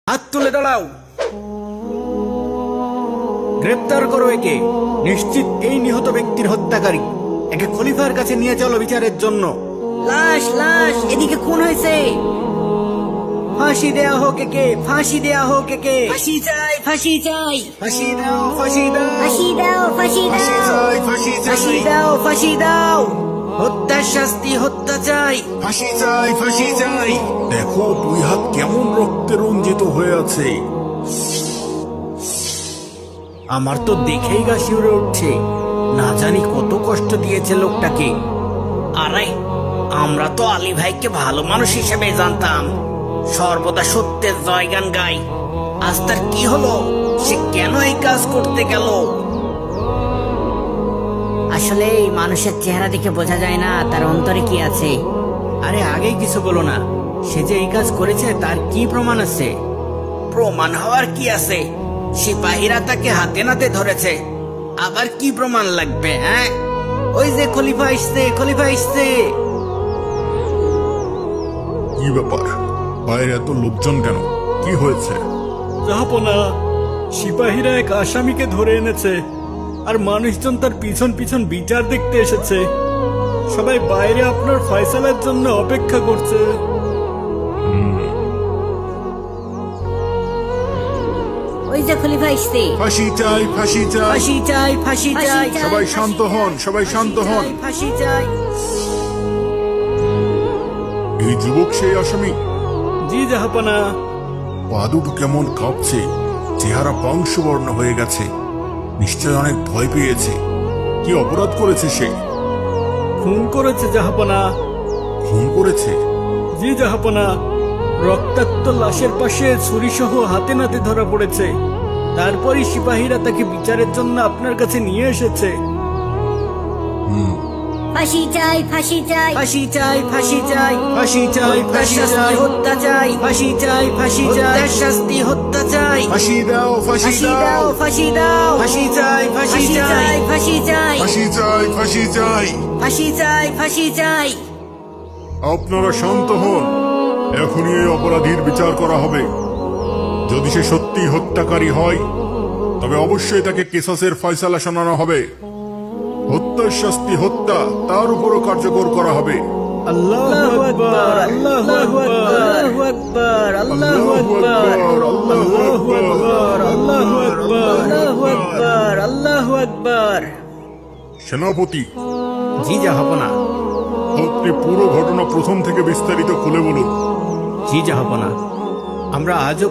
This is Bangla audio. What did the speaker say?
হাত তুলে দাঁড়াও, গ্রেপ্তার করো একে। নিশ্চিত এই নিহত ব্যক্তির হত্যাকারী। একে খলিফার কাছে নিয়ে চলো বিচারের জন্য। লাশ লাশ এদিকে খুন হয়েছে। ফাঁসি দেয়া হোক একে, ফাঁসি দেয়া হোক একে। ফাঁসি চাই, ফাঁসি চাই, ফাঁসি দাও, ফাঁসি দাও, ফাঁসি দাও, ফাঁসি ফাঁসি দাও, চাই, ফাঁসি ফাঁসি চাই, দাও, ফাঁসি দাও। হত্যার শাস্তি, হত্যা চাই। ফাঁসি চাই, ফাঁসি চাই। দেখো দুই হাত কেমন রক্তে রঞ্জিত হয়ে আছে। আমার তো দেখেই গা শিউরে উঠছে। না জানি কত কষ্ট দিয়েছে লোকটাকে। আরে আমরা তো আলী ভাইকে ভালো মানুষ হিসেবে জানতাম, সর্বদা সত্যের জয়গান গাই। আজ তার কি হলো? সে কেন এই কাজ করতে গেল? আসলে এই মানুষের চেহারা দেখে বোঝা যায় না তার অন্তরে কি আছে। আরে আগেই কিছু বলো না। সে যে এই কাজ করেছে তার কি প্রমাণ আছে? প্রমাণ হওয়ার কি আছে? সিপাহীরা তাকে হাতে নাতে ধরেছে। আবার কি প্রমাণ লাগবে? হ্যাঁ, ওই যে খলিফা আসছে, খলিফা আসছে। কি ব্যাপার, বাইরে এত লোকজন কেন? কি হয়েছে? জাহাপনা, সিপাহীরা এক আসামিকে ধরে এনেছে আর মানুষজন তার পিছন পিছন বিচার দেখতে এসেছে। সবাই বাইরে আপনার ফয়সালার জন্য অপেক্ষা করছে। ওই যে খলিফা আসছে। ফাঁসি চাই, ফাঁসি চাই। ফাঁসি চাই, ফাঁসি ফাঁসি চাই, চাই। সবাই শান্ত হন, সবাই শান্ত হন। ফাঁসি চাই। এই যুবক সেই আসামি। জি জাহাপনা। পা দুটো কেমন কাঁপছে, চেহারা পাংশুবর্ণ হয়ে গেছে। নিশ্চয় অনেক ভয় পেয়েছে। কি অপরাধ করেছে সে? খুন করেছে জাহাপনা। খুন করেছে? জি জাহাপনা, রক্তাক্ত লাশের পাশে ছুরিসহ হাতে নাতে ধরা পড়েছে। তারপরই সিপাহীরা তাকে বিচারের জন্য আপনার কাছে নিয়ে এসেছে। ফাঁসি চাই, ফাঁসি চাই, ফাঁসি চাই, ফাঁসি চাই, ফাঁসি চাই, ফাঁসি চাই, হত্যা চাই। ফাঁসি চাই, ফাঁসি চাই, হত্যার শাস্তি, হত্যা চাই। ফাঁসি দাও, ফাঁসি ফাঁসি দাও, দাও। ফাঁসি দাও, ফাঁসি চাই, ফাঁসি ফাঁসি চাই। চাই, ফাঁসি চাই, ফাঁসি চাই, ফাঁসি চাই। ফাঁসি চাই, ফাঁসি চাই। আপনারা শান্ত হন। এখনই এই অপরাধীর বিচার করা হবে। যদি সে সত্যি হত্যাকারী হয় তবে অবশ্যই তাকে কিসাসের ফয়সালা শোনানো হবে। হত্যার শাস্তি হত্যা, তার উপরও কার্যকর করা হবে। আল্লাহু আকবার, আল্লাহু আকবার, আল্লাহু আকবার, আল্লাহু আকবার, আল্লাহু আকবার, আল্লাহু আকবার, আল্লাহু আকবার। সেনাপতি, জি জাহাপনা। আপনি পুরো ঘটনা প্রথম থেকে বিস্তারিত খুলে বলুন। জি জাহাপনা। আমরা আজও